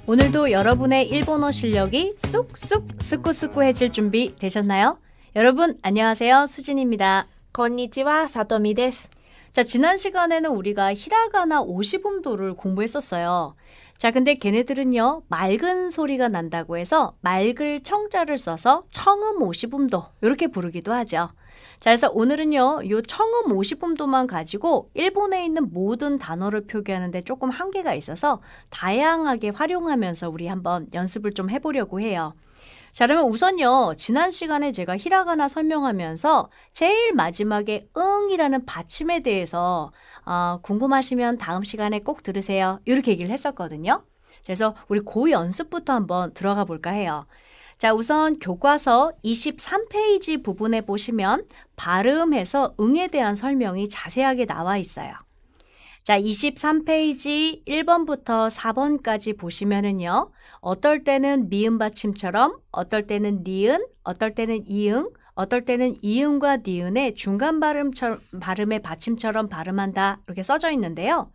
오늘도 여러분의 일본어 실력이 쑥쑥 스쿠스쿠해질 준비 되셨나요? 여러분 안녕하세요. 수진입니다. 건니치와 사토미 데스. 자, 지난 시간에는 우리가 히라가나 오시분도를 공부했었어요. 자, 근데 걔네들은요, 맑은 소리가 난다고 해서 맑을 청자를 써서 청음 오시분도 이렇게 부르기도 하죠. 자, 그래서 오늘은요, 요 청음 오시분도만 가지고 일본에 있는 모든 단어를 표기하는데 조금 한계가 있어서 다양하게 활용하면서 우리 한번 연습을 좀 해보려고 해요. 자, 그러면 우선요, 지난 시간에 제가 히라가나 설명하면서 제일 마지막에 응이라는 받침에 대해서 궁금하시면 다음 시간에 꼭 들으세요. 이렇게 얘기를 했었거든요. 그래서 우리 그 연습부터 한번 들어가 볼까 해요. 자, 우선 교과서 23페이지 부분에 보시면 발음해서 응에 대한 설명이 자세하게 나와 있어요. 자, 23페이지 1번부터 4번까지 보시면은요. 어떨 때는 미음 받침처럼, 어떨 때는 니은, 어떨 때는 이응, 어떨 때는 이응과 니은의 중간 발음의 받침처럼 발음한다. 이렇게 써져 있는데요.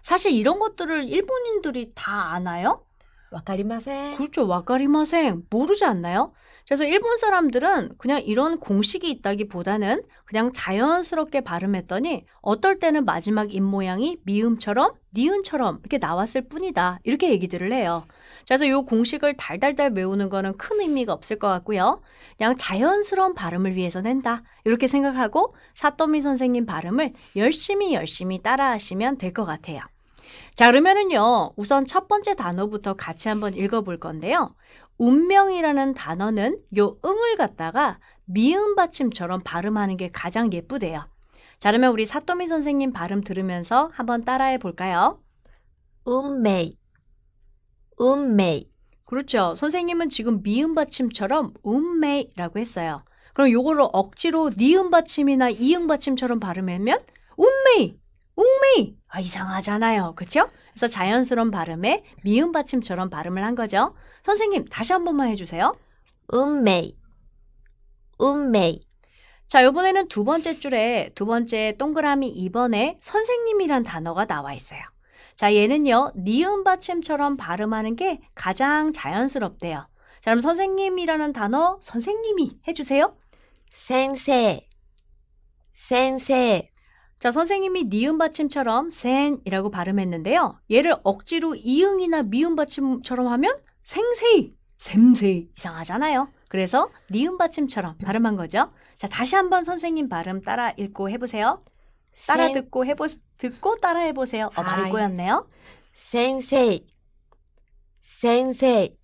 사실 이런 것들을 일본인들이 다 아나요? 와카리마센. 그렇죠. 와카리마생. 모르지 않나요? 그래서 일본 사람들은 그냥 이런 공식이 있다기보다는 그냥 자연스럽게 발음했더니 어떨 때는 마지막 입 모양이 미음처럼 니은처럼 이렇게 나왔을 뿐이다. 이렇게 얘기들을 해요. 그래서 이 공식을 달달달 외우는 거는 큰 의미가 없을 것 같고요. 그냥 자연스러운 발음을 위해서 낸다. 이렇게 생각하고 사토미 선생님 발음을 열심히 따라하시면 될 것 같아요. 자, 그러면은요, 우선 첫 번째 단어부터 같이 한번 읽어볼 건데요. 운명이라는 단어는 요 응을 갖다가 미음 받침처럼 발음하는 게 가장 예쁘대요. 자, 그러면 우리 사토미 선생님 발음 들으면서 한번 따라해 볼까요? 운메이. 운메이. 그렇죠. 선생님은 지금 미음 받침처럼 운메이라고 했어요. 그럼 요거를 억지로 니음 받침이나 이응 받침처럼 발음하면 운메이, 웅메이. 이상하잖아요. 그렇죠? 그래서 자연스러운 발음에 미음 받침처럼 발음을 한 거죠. 선생님 다시 한 번만 해주세요. 운메이. 운메이. 자, 이번에는 두 번째 줄에 두 번째 동그라미 2번에 선생님이란 단어가 나와 있어요. 자, 얘는요, 니음 받침처럼 발음하는 게 가장 자연스럽대요. 자, 그럼 선생님이라는 단어 선생님이 해주세요. 센세. 센세. 자, 선생님이 니은 받침처럼 센이라고 발음했는데요. 얘를 억지로 이응이나 미음 받침처럼 하면 생세이, 샘세이 이상하잖아요. 그래서 니은 받침처럼 발음한 거죠. 자, 다시 한번 선생님 발음 따라 읽고 해보세요. 따라 듣고 따라 해보세요. 말이 꼬였네요. 센세이. 센세이.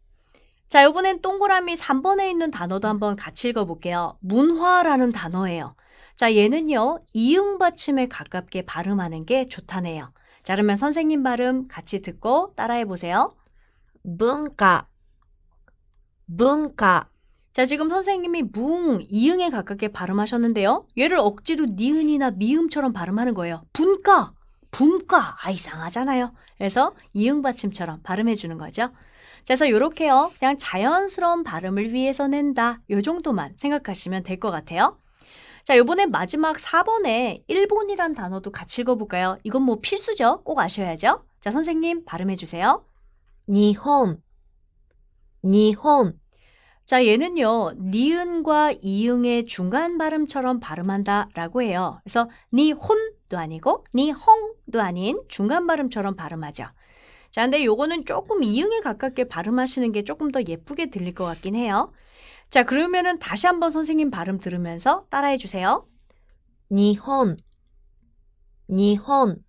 자, 이번엔 동그라미 3번에 있는 단어도 한번 같이 읽어볼게요. 문화라는 단어예요. 자, 얘는요, 이응 받침에 가깝게 발음하는 게 좋다네요. 자, 그러면 선생님 발음 같이 듣고 따라해 보세요. 문화. 문화. 자, 지금 선생님이 이응에 가깝게 발음하셨는데요. 얘를 억지로 니은이나 미음처럼 발음하는 거예요. 분과. 이상하잖아요. 그래서 이응 받침처럼 발음해 주는 거죠. 자, 그래서 요렇게요. 그냥 자연스러운 발음을 위해서 낸다. 요 정도만 생각하시면 될 것 같아요. 자, 이번에 마지막 4번에 일본이란 단어도 같이 읽어볼까요? 이건 뭐 필수죠? 꼭 아셔야죠? 자, 선생님 발음해 주세요. 니혼. 니혼. 자, 얘는요, 니은과 이응의 중간 발음처럼 발음한다 라고 해요. 그래서 니혼도 아니고 니홍도 아닌 중간 발음처럼 발음하죠. 자, 근데 요거는 조금 이응에 가깝게 발음하시는 게 조금 더 예쁘게 들릴 것 같긴 해요. 자, 그러면은 다시 한번 선생님 발음 들으면서 따라해 주세요. 니혼. 니혼.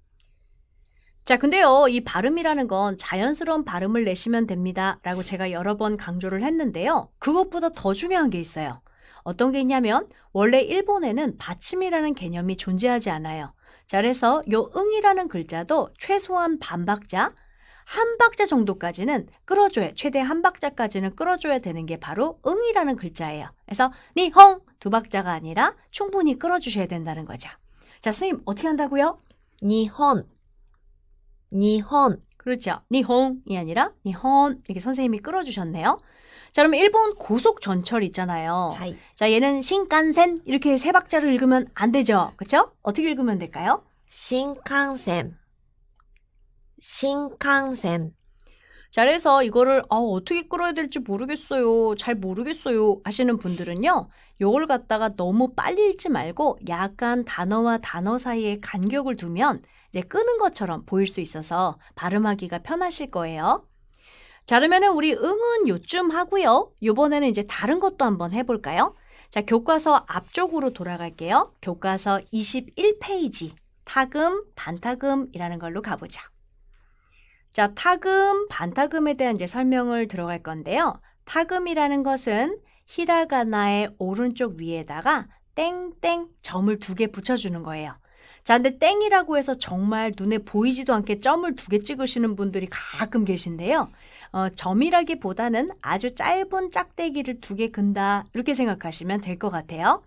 자, 근데요, 이 발음이라는 건 자연스러운 발음을 내시면 됩니다. 라고 제가 여러 번 강조를 했는데요. 그것보다 더 중요한 게 있어요. 어떤 게 있냐면, 원래 일본에는 받침이라는 개념이 존재하지 않아요. 자, 그래서 요 응이라는 글자도 최소한 반박자, 한 박자 정도까지는 끌어줘야, 최대 한 박자까지는 끌어줘야 되는 게 바로 응이라는 글자예요. 그래서 니홍 두 박자가 아니라 충분히 끌어주셔야 된다는 거죠. 자, 선생님 어떻게 한다고요? 니혼. 니혼. 그렇죠. 니홍이 아니라 니혼 이렇게 선생님이 끌어주셨네요. 자, 그럼 일본 고속 전철 있잖아요. 하이. 자, 얘는 신칸센 이렇게 세 박자를 읽으면 안 되죠. 그렇죠? 어떻게 읽으면 될까요? 신칸센, 신칸센, 자, 그래서 이거를 어떻게 끌어야 될지 모르겠어요. 잘 모르겠어요. 하시는 분들은요. 요걸 갖다가 너무 빨리 읽지 말고 약간 단어와 단어 사이에 간격을 두면 이제 끄는 것처럼 보일 수 있어서 발음하기가 편하실 거예요. 자, 그러면은 우리 응은 요쯤 하고요. 요번에는 이제 다른 것도 한번 해볼까요? 자, 교과서 앞쪽으로 돌아갈게요. 교과서 21페이지 타금, 반타금이라는 걸로 가보자. 자, 타금, 반타금에 대한 이제 설명을 들어갈 건데요. 타금이라는 것은 히라가나의 오른쪽 위에다가 땡땡 점을 2개 붙여주는 거예요. 자, 근데 땡이라고 해서 정말 눈에 보이지도 않게 점을 2개 찍으시는 분들이 가끔 계신데요. 점이라기보다는 아주 짧은 짝대기를 2개 근다 이렇게 생각하시면 될 것 같아요.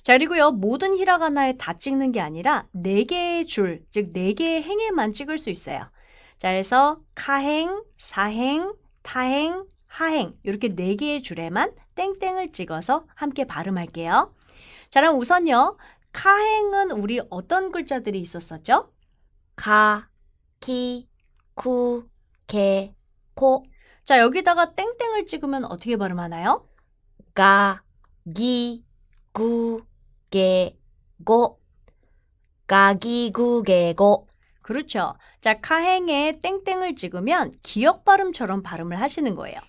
자, 그리고요. 모든 히라가나에 다 찍는 게 아니라 4개의 줄, 즉 4개의 행에만 찍을 수 있어요. 자, 그래서 카행, 사행, 타행, 하행 이렇게 4개의 줄에만 땡땡을 찍어서 함께 발음할게요. 자, 그럼 우선요. 카행은 우리 어떤 글자들이 있었었죠? 가, 기, 쿠, 게, 코, 자, 여기다가 땡땡을 찍으면 어떻게 발음하나요? 가, 기, 구, 게, 고, 가기구게고. 그렇죠. 자, 카행에 땡땡을 찍으면 기역 발음처럼 발음을 하시는 거예요.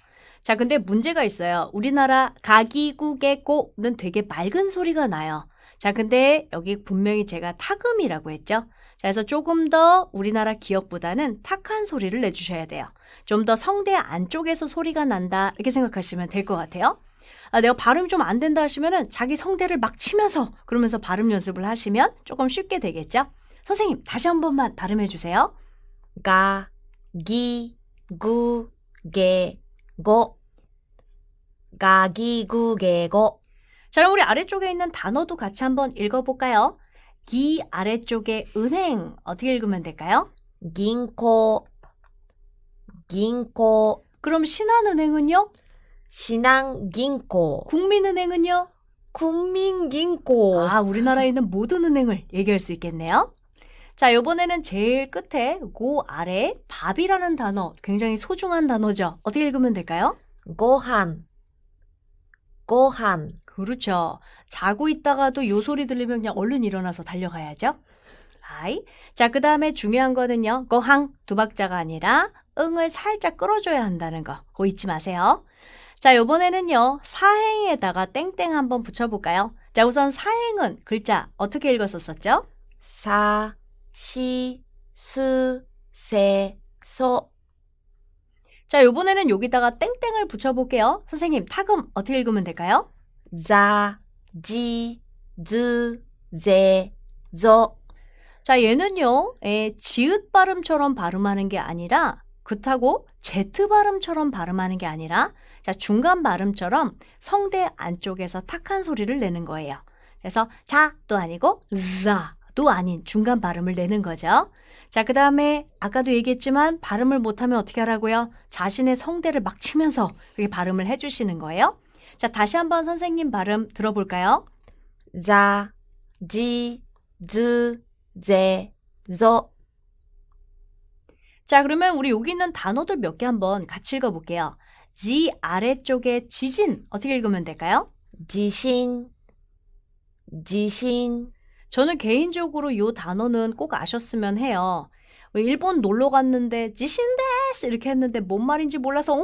자, 근데 문제가 있어요. 우리나라 가기구개고는 되게 맑은 소리가 나요. 자, 근데 여기 분명히 제가 타금이라고 했죠. 자, 그래서 조금 더 우리나라 기역보다는 탁한 소리를 내주셔야 돼요. 좀 더 성대 안쪽에서 소리가 난다 이렇게 생각하시면 될 것 같아요. 내가 발음이 좀 안 된다 하시면은 자기 성대를 막 치면서 그러면서 발음 연습을 하시면 조금 쉽게 되겠죠. 선생님, 다시 한 번만 발음해 주세요. 가, 기, 구, 게, 고, 가기구게고. 자, 그럼 우리 아래쪽에 있는 단어도 같이 한번 읽어볼까요? 기 아래쪽에 은행 어떻게 읽으면 될까요? 긴코, 긴코, 그럼 신한은행은요? 신한긴코, 국민은행은요? 국민긴코. 우리나라에 있는 모든 은행을 얘기할 수 있겠네요. 자, 이번에는 제일 끝에 그 아래 밥이라는 단어 굉장히 소중한 단어죠. 어떻게 읽으면 될까요? 고한, 고한, 그렇죠. 자고 있다가도 요 소리 들리면 그냥 얼른 일어나서 달려가야죠. 아이. 자, 그 다음에 중요한 거는요. 거항 2박자가 아니라 응을 살짝 끌어줘야 한다는 거. 그거 잊지 마세요. 자, 요번에는요. 사행에다가 땡땡 한번 붙여볼까요? 자, 우선 사행은 글자 어떻게 읽었었죠? 사, 시, 스, 세, 소. 자, 요번에는 여기다가 땡땡을 붙여볼게요. 선생님, 타금 어떻게 읽으면 될까요? 자, 지, 즈, 제, 조. 자, 얘는요, 지읒 발음처럼 발음하는 게 아니라, 그렇다고 제트 발음처럼 발음하는 게 아니라, 자, 중간 발음처럼 성대 안쪽에서 탁한 소리를 내는 거예요. 그래서 자도 아니고, 자도 아닌 중간 발음을 내는 거죠. 자, 그 다음에 아까도 얘기했지만 발음을 못하면 어떻게 하라고요? 자신의 성대를 막 치면서 그렇게 발음을 해주시는 거예요. 자, 다시 한번 선생님 발음 들어볼까요? 자, 지, 즈, 제, 조. 자, 그러면 우리 여기 있는 단어들 몇 개 한번 같이 읽어볼게요. 지 아래쪽에 지진 어떻게 읽으면 될까요? 지신, 지신. 저는 개인적으로 이 단어는 꼭 아셨으면 해요. 우리 일본 놀러 갔는데 지신데스 이렇게 했는데 뭔 말인지 몰라서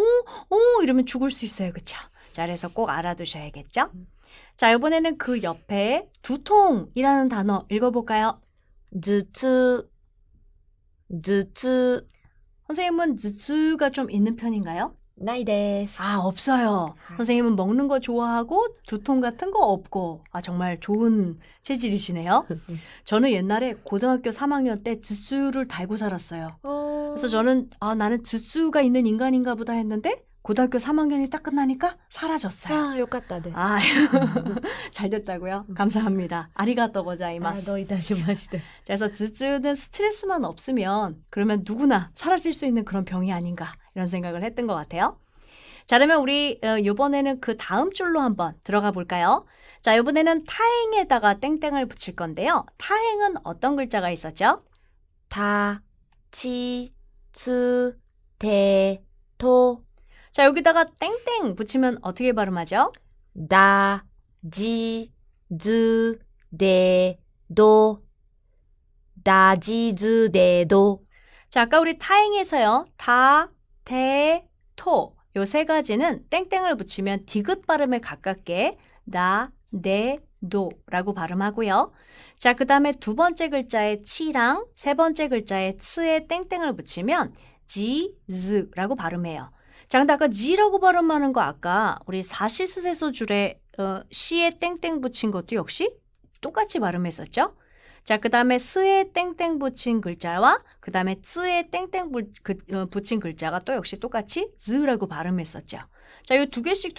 이러면 죽을 수 있어요. 그쵸? 자, 그래서 꼭 알아두셔야겠죠? 자, 이번에는 그 옆에 두통이라는 단어 읽어볼까요? 즈츠, 즈츠. 선생님은 즈츠가 좀 있는 편인가요? 나이 데스. 없어요. 선생님은 먹는 거 좋아하고 두통 같은 거 없고. 정말 좋은 체질이시네요. 저는 옛날에 고등학교 3학년 때 즈츠를 달고 살았어요. 그래서 저는 나는 즈츠가 있는 인간인가 보다 했는데 고등학교 3학년이 딱 끝나니까 사라졌어요. よかったです。 잘 됐다고요? 감사합니다. 아리가또 고자이마스. どういたしまして。 그래서 즈츠는 스트레스만 없으면 그러면 누구나 사라질 수 있는 그런 병이 아닌가 이런 생각을 했던 것 같아요. 자, 그러면 우리 이번에는 그 다음 줄로 한번 들어가 볼까요? 자, 이번에는 타행에다가 땡땡을 붙일 건데요. 타행은 어떤 글자가 있었죠? 다, 치, 츠, 대, 토. 자, 여기다가 땡땡 붙이면 어떻게 발음하죠? 다, 지, 즈, 대, 도. 다지, 즈, 대, 도. 자, 아까 우리 타행에서요. 다, 대, 토. 요 세 가지는 땡땡을 붙이면 디귿 발음에 가깝게 나, 네, 도라고 발음하고요. 자, 그 다음에 두 번째 글자에 치랑 세 번째 글자에 츠에 땡땡을 붙이면 지, 즈라고 발음해요. 자, 근데 아까 지라고 발음하는 거 아까 우리 사시스세소 줄에 시에 땡땡 붙인 것도 역시 똑같이 발음했었죠? 자, 그 다음에 스에 땡땡 붙인 글자와 그 다음에 쯔에 땡땡 붙인 글자가 또 역시 똑같이 즈라고 발음했었죠. 자, 이 두 개씩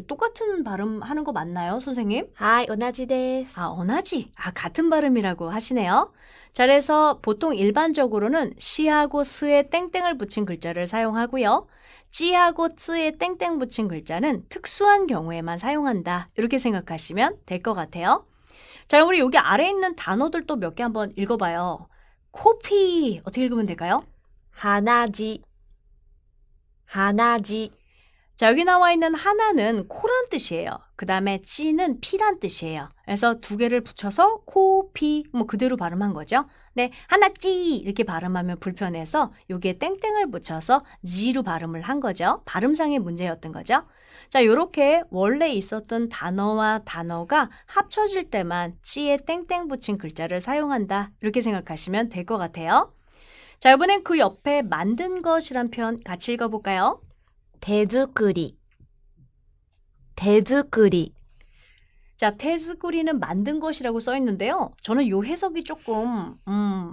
똑같은 발음하는 거 맞나요, 선생님? はい、同じです。 아, 언하지. 아, 같은 발음이라고 하시네요. 자, 그래서 보통 일반적으로는 시하고 스에 땡땡을 붙인 글자를 사용하고요. 찌하고 쯔에 땡땡 붙인 글자는 특수한 경우에만 사용한다. 이렇게 생각하시면 될 것 같아요. 자, 우리 여기 아래에 있는 단어들 또 몇 개 한번 읽어봐요. 코피 어떻게 읽으면 될까요? 鼻血、鼻血、 자, 여기 나와 있는 하나는 코란 뜻이에요. 그 다음에 찌는 피란 뜻이에요. 그래서 두 개를 붙여서 코피 뭐 그대로 발음한 거죠. 네, 하나 찌 이렇게 발음하면 불편해서 여기에 땡땡을 붙여서 지로 발음을 한 거죠. 발음상의 문제였던 거죠. 자, 요렇게 원래 있었던 단어와 단어가 합쳐질 때만 찌에 땡땡 붙인 글자를 사용한다. 이렇게 생각하시면 될 것 같아요. 자, 이번엔 그 옆에 만든 것이란 표현 같이 읽어볼까요? 手作り、手作り、 자, 테즈구리는 만든 것이라고 써 있는데요. 저는 요 해석이 조금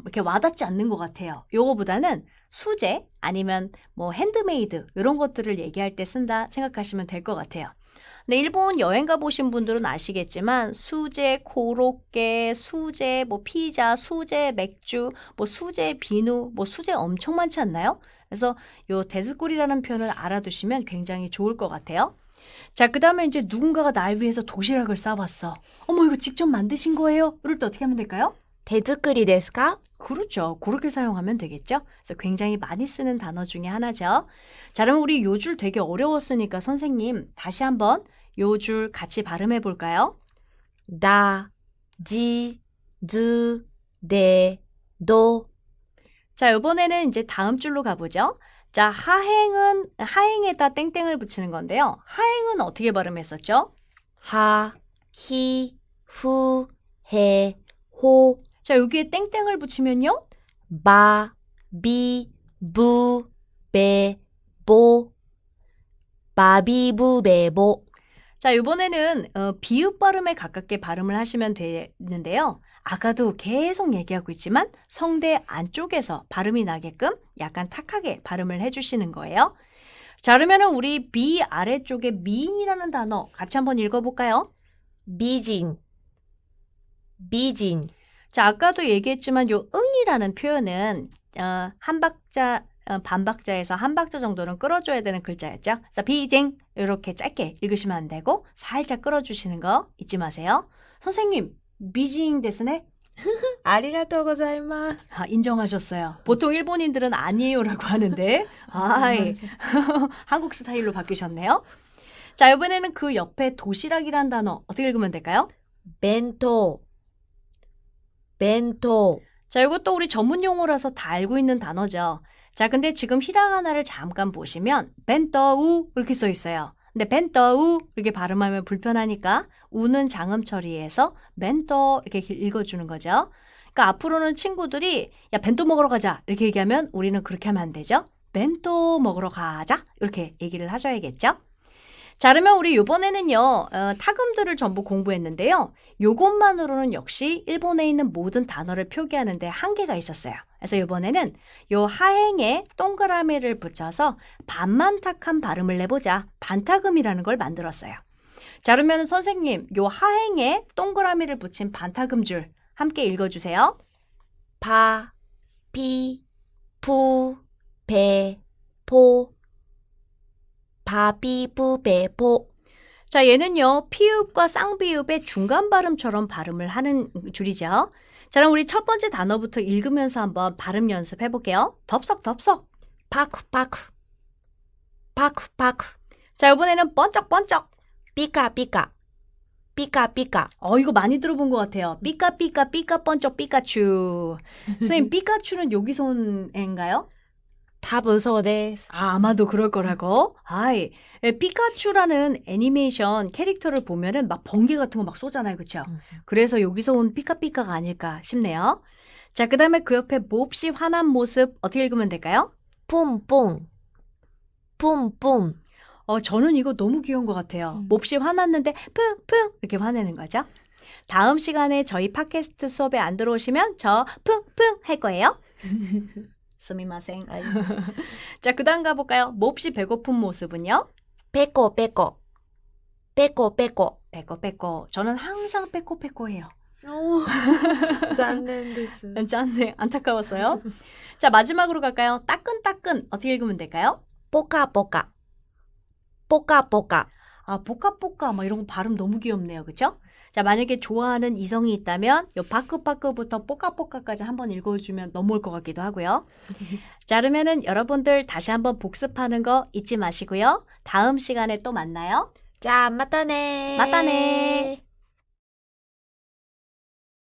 이렇게 와닿지 않는 것 같아요. 요거보다는 수제 아니면 뭐 핸드메이드 이런 것들을 얘기할 때 쓴다 생각하시면 될 것 같아요. 근데 일본 여행 가보신 분들은 아시겠지만 수제 코로케, 수제 뭐 피자, 수제 맥주, 뭐 수제 비누, 뭐 수제 엄청 많지 않나요? 그래서 요 데즈꾸리라는 표현을 알아두시면 굉장히 좋을 것 같아요. 자, 그 다음에 이제 누군가가 날 위해서 도시락을 싸왔어. 어머, 이거 직접 만드신 거예요? 이럴 때 어떻게 하면 될까요? 手作りですか? 그렇죠. 그렇게 사용하면 되겠죠. 그래서 굉장히 많이 쓰는 단어 중에 하나죠. 자, 그럼 우리 요 줄 되게 어려웠으니까 선생님 다시 한번 요 줄 같이 발음해 볼까요? 다, 지, 즈, 대, 도. 자, 이번에는 이제 다음 줄로 가보죠. 자, 하행에다 땡땡을 붙이는 건데요. 하행은 어떻게 발음했었죠? 하, 히, 후, 해, 호. 자, 여기에 땡땡을 붙이면요. 바, 비, 부, 베, 보. 바비부베보. 자, 이번에는 비읍 발음에 가깝게 발음을 하시면 되는데요. 아까도 계속 얘기하고 있지만 성대 안쪽에서 발음이 나게끔 약간 탁하게 발음을 해주시는 거예요. 자, 그러면 우리 비 아래쪽에 미인이라는 단어 같이 한번 읽어볼까요? 비진, 비진. 자, 아까도 얘기했지만 요 응이라는 표현은 한 박자, 반박자에서 한 박자 정도는 끌어줘야 되는 글자였죠. 그래서 비징 이렇게 짧게 읽으시면 안 되고 살짝 끌어주시는 거 잊지 마세요. 선생님, 비징 데스네? 아리가또 고자이마스. 아, 인정하셨어요. 보통 일본인들은 아니에요라고 하는데 아이, 한국 스타일로 바뀌셨네요. 자, 이번에는 그 옆에 도시락이란 단어 어떻게 읽으면 될까요? 벤토, 벤토. 자, 이것도 우리 전문 용어라서 다 알고 있는 단어죠. 자, 근데 지금 히라가나를 잠깐 보시면 벤떠우 이렇게 써 있어요. 근데 벤떠우 이렇게 발음하면 불편하니까 우는 장음 처리해서 벤떠 이렇게 읽어주는 거죠. 그러니까 앞으로는 친구들이 야 벤또 먹으러 가자 이렇게 얘기하면 우리는 그렇게 하면 안 되죠. 벤또 먹으러 가자 이렇게 얘기를 하셔야겠죠. 자, 그러면 우리 이번에는요 타금들을 전부 공부했는데요. 요것만으로는 역시 일본에 있는 모든 단어를 표기하는데 한계가 있었어요. 그래서 이번에는 요 하행에 동그라미를 붙여서 반만탁한 발음을 내보자. 반타금이라는 걸 만들었어요. 자, 그러면 선생님 요 하행에 동그라미를 붙인 반타금 줄 함께 읽어주세요. 파, 피, 푸, 베, 포. 바비부 배포. 자, 얘는요, 피읍과 쌍비읍의 중간 발음처럼 발음을 하는 줄이죠. 자, 그럼 우리 첫 번째 단어부터 읽으면서 한번 발음 연습해 볼게요. 덥석덥석. 파쿠파쿠. 파쿠파쿠. 자, 이번에는 번쩍번쩍. 삐까삐까. 삐까삐까. 이거 많이 들어본 것 같아요. 삐까삐까 삐까 번쩍 삐까츄. 선생님, 삐까츄는 여기서 온 애인가요? 타부소데스. 아마도 그럴 거라고. 피카츄라는 애니메이션 캐릭터를 보면은 막 번개 같은 거 막 쏘잖아요. 그렇죠? 그래서 여기서 온 삐까삐까가 아닐까 싶네요. 자, 그다음에 그 옆에 몹시 화난 모습 어떻게 읽으면 될까요? 뿜뿜. 뿜뿜. 저는 이거 너무 귀여운 것 같아요. 몹시 화났는데 흥흥 이렇게 화내는 거죠. 다음 시간에 저희 팟캐스트 수업에 안 들어오시면 저 흥흥 할 거예요. 스미마생. 자, 그다음 가볼까요? 몹시 배고픈 모습은요? 빼꼬 빼꼬. 빼꼬 빼꼬. 빼꼬빼꼬. 저는 항상 빼꼬빼꼬해요. 짠넨데스. 짠네. 안타까웠어요. 자, 마지막으로 갈까요? 따끈따끈 어떻게 읽으면 될까요? 뽀까뽀까. 뽀까뽀까. 뽀까뽀까 막 이런 거 발음 너무 귀엽네요. 그렇죠? 자, 만약에 좋아하는 이성이 있다면 요 바크바크부터 뽀까뽀까까지 한번 읽어주면 넘어올 것 같기도 하고요. 자, 그러면은 여러분들 다시 한번 복습하는 거 잊지 마시고요. 다음 시간에 또 만나요. 자, 맞다네. 맞다네.